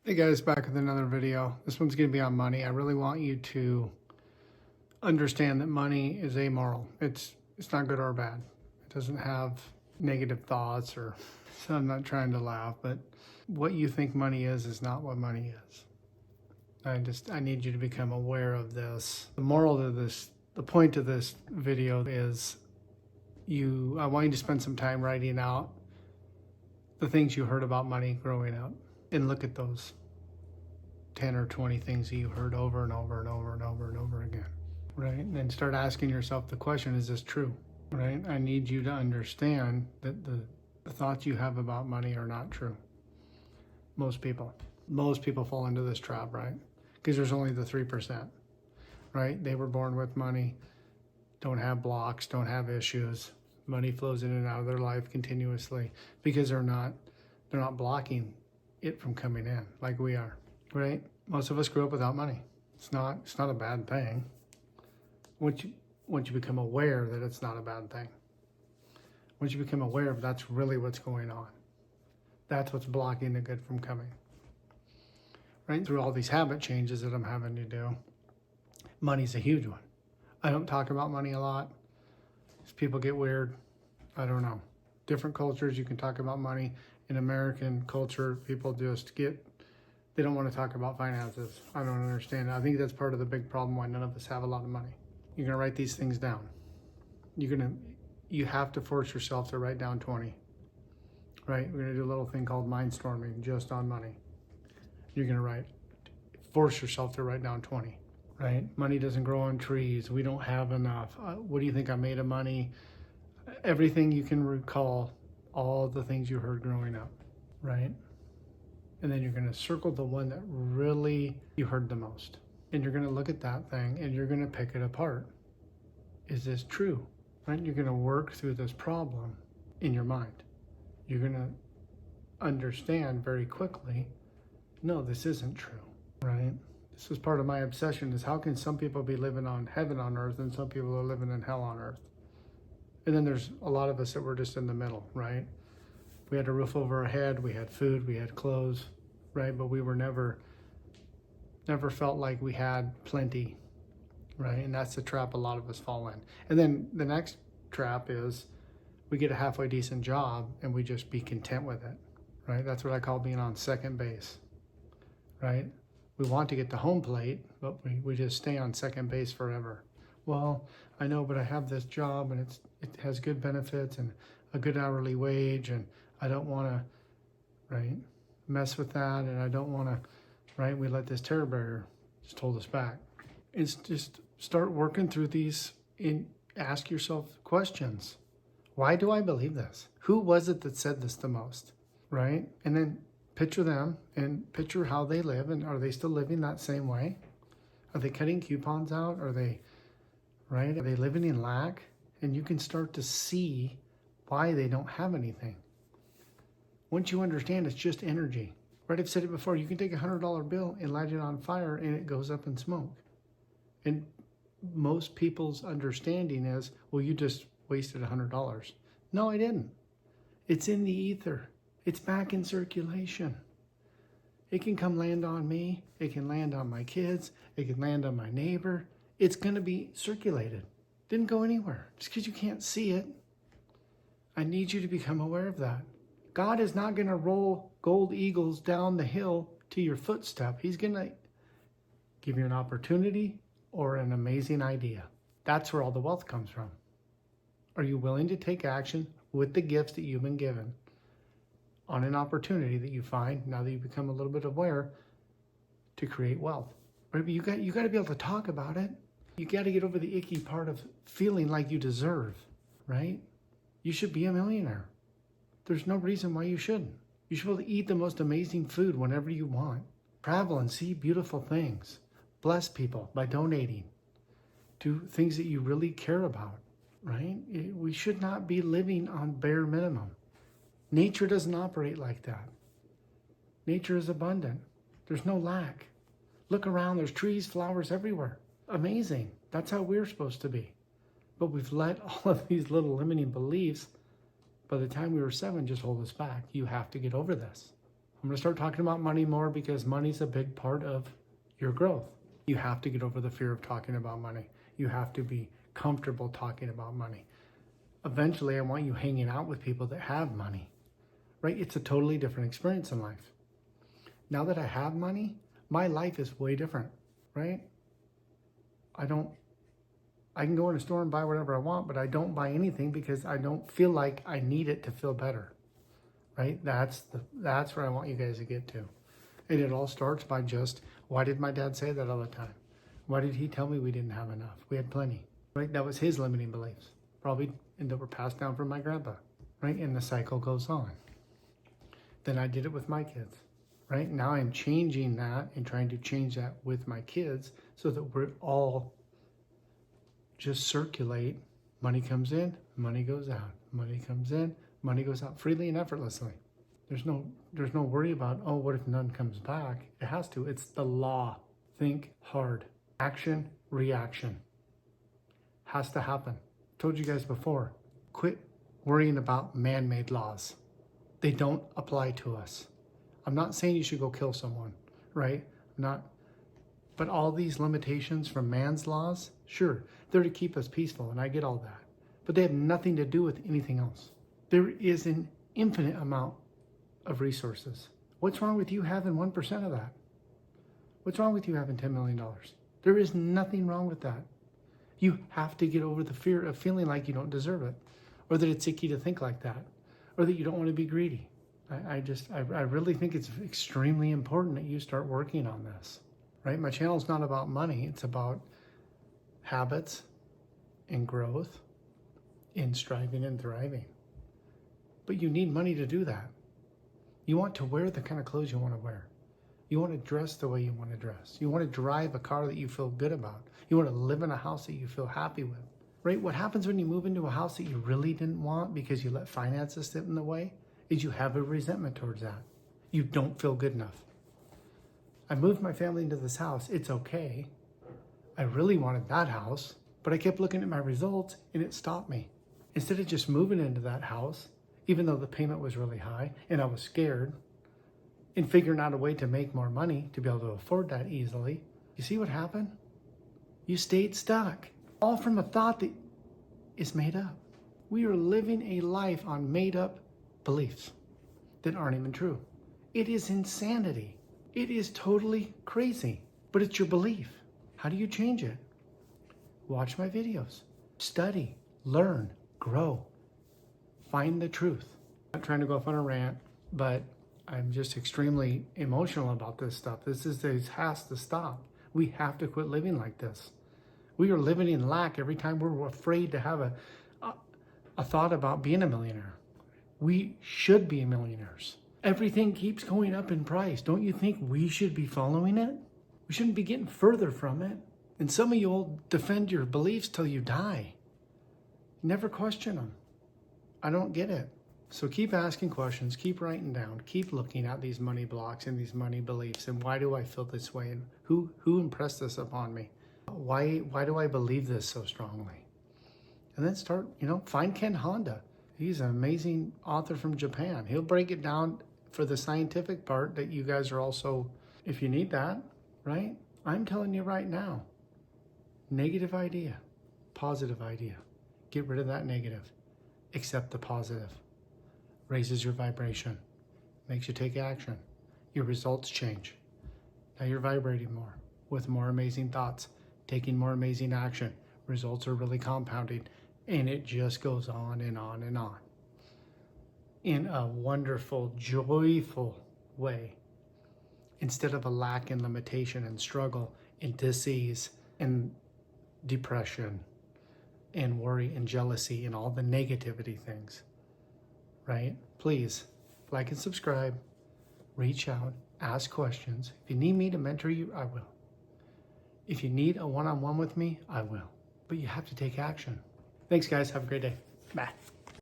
Hey guys, back with another video. This one's going to be on money. I really want you to understand that money is amoral. It's not good or bad. It doesn't have negative thoughts or, so I'm not trying to laugh, but what you think money is not what money is. I need you to become aware of this. The moral of this, the point of this video is I want you to spend some time writing out the things you heard about money growing up and look at those 10 or 20 things that you heard over and over and over and over and over again, right? And then start asking yourself the question, is this true, right? I need you to understand that the thoughts you have about money are not true. Most people fall into this trap, right? Because there's only the 3%, right? They were born with money, don't have blocks, don't have issues. Money flows in and out of their life continuously because they're not blocking it from coming in like we are, right? Most of us grew up without money. It's not a bad thing. Once you become aware that it's not a bad thing, once you become aware of that's really what's going on, that's what's blocking the good from coming, right? Through all these habit changes that I'm having to do, money's a huge one. I don't talk about money a lot. People get weird. I don't know. Different cultures, you can talk about money. In American culture, people they don't want to talk about finances. I don't understand it. I think that's part of the big problem why none of us have a lot of money. You're going to write these things down. You have to force yourself to write down 20, right? We're going to do a little thing called mindstorming just on money. You're going to force yourself to write down 20. Right? Money doesn't grow on trees. We don't have enough. What do you think I made of money? Everything you can recall, all the things you heard growing up, right? And then you're going to circle the one that really you heard the most. And you're going to look at that thing and you're going to pick it apart. Is this true? Right? You're going to work through this problem in your mind. You're going to understand very quickly, no, this isn't true, right? This is part of my obsession, is how can some people be living on heaven on earth and some people are living in hell on earth? And then there's a lot of us that were just in the middle, right? We had a roof over our head, we had food, we had clothes, right? But we were never felt like we had plenty, right? And that's the trap a lot of us fall in. And then the next trap is we get a halfway decent job and we just be content with it, right? That's what I call being on second base, right? We want to get the home plate, but we just stay on second base forever. Well, I know, but I have this job and it has good benefits and a good hourly wage, and I don't want to, right, mess with that, and I don't want to, right? We let this terror barrier just hold us back. It's just start working through these and ask yourself questions. Why do I believe this? Who was it that said this the most, right? And then picture them and picture how they live, and are they still living that same way? Are they cutting coupons out? Are they living in lack? And you can start to see why they don't have anything. Once you understand it's just energy, right? I've said it before, you can take $100 bill and light it on fire and it goes up in smoke. And most people's understanding is, well, you just wasted $100. No, I didn't. It's in the ether. It's back in circulation. It can come land on me. It can land on my kids. It can land on my neighbor. It's going to be circulated. Didn't go anywhere. Just because you can't see it. I need you to become aware of that. God is not going to roll gold eagles down the hill to your footstep. He's going to give you an opportunity or an amazing idea. That's where all the wealth comes from. Are you willing to take action with the gifts that you've been given on an opportunity that you find now that you become a little bit aware to create wealth? Right? But you got to be able to talk about it. You got to get over the icky part of feeling like you deserve, right? You should be a millionaire. There's no reason why you shouldn't. You should be able to eat the most amazing food whenever you want. Travel and see beautiful things. Bless people by donating to things that you really care about, right? We should not be living on bare minimum. Nature doesn't operate like that. Nature is abundant. There's no lack. Look around, there's trees, flowers everywhere. Amazing. That's how we're supposed to be. But we've let all of these little limiting beliefs, by the time we were 7, just hold us back. You have to get over this. I'm going to start talking about money more because money's a big part of your growth. You have to get over the fear of talking about money. You have to be comfortable talking about money. Eventually, I want you hanging out with people that have money, right? It's a totally different experience in life. Now that I have money, my life is way different, right? I can go in a store and buy whatever I want, but I don't buy anything because I don't feel like I need it to feel better, right? That's where I want you guys to get to. And it all starts by just, why did my dad say that all the time? Why did he tell me we didn't have enough? We had plenty, right? That was his limiting beliefs, probably, and that were passed down from my grandpa, right? And the cycle goes on. Then I did it with my kids, right? Now I'm changing that and trying to change that with my kids so that we're all just circulate. Money comes in, money goes out. Money comes in, money goes out freely and effortlessly. There's no worry about, oh, what if none comes back? It has to. It's the law. Think hard. Action, reaction. Has to happen. Told you guys before, quit worrying about man-made laws. They don't apply to us. I'm not saying you should go kill someone, right? But all these limitations from man's laws, sure, they're to keep us peaceful, and I get all that. But they have nothing to do with anything else. There is an infinite amount of resources. What's wrong with you having 1% of that? What's wrong with you having $10 million? There is nothing wrong with that. You have to get over the fear of feeling like you don't deserve it, or that it's icky to think like that, or that you don't want to be greedy. I really think it's extremely important that you start working on this, right? My channel is not about money. It's about habits and growth in striving and thriving. But you need money to do that. You want to wear the kind of clothes you want to wear. You want to dress the way you want to dress. You want to drive a car that you feel good about. You want to live in a house that you feel happy with, right? What happens when you move into a house that you really didn't want because you let finances sit in the way is you have a resentment towards that. You don't feel good enough. I moved my family into this house. It's okay. I really wanted that house, but I kept looking at my results and it stopped me. Instead of just moving into that house, even though the payment was really high and I was scared, and figuring out a way to make more money to be able to afford that easily, you see what happened? You stayed stuck, all from a thought that is made up. We are living a life on made up beliefs that aren't even true. It is insanity. It is totally crazy, but it's your belief. How do you change it? Watch my videos, study, learn, grow, find the truth. I'm not trying to go off on a rant, but I'm just extremely emotional about this stuff. This has to stop. We have to quit living like this. We are living in lack every time we're afraid to have a thought about being a millionaire. We should be millionaires. Everything keeps going up in price. Don't you think we should be following it? We shouldn't be getting further from it. And some of you will defend your beliefs till you die. Never question them. I don't get it. So keep asking questions, keep writing down, keep looking at these money blocks and these money beliefs and why do I feel this way and who impressed this upon me? Why do I believe this so strongly? And then start, find Ken Honda. He's an amazing author from Japan. He'll break it down for the scientific part that you guys are also, if you need that, right? I'm telling you right now, negative idea, positive idea. Get rid of that negative, accept the positive. Raises your vibration, makes you take action. Your results change. Now you're vibrating more with more amazing thoughts, taking more amazing action. Results are really compounding, and it just goes on and on and on in a wonderful, joyful way, instead of a lack and limitation and struggle and disease and depression and worry and jealousy and all the negativity things. Right? Please like and subscribe, reach out, ask questions. If you need me to mentor you, I will. If you need a one-on-one with me, I will. But you have to take action. Thanks, guys. Have a great day. Bye.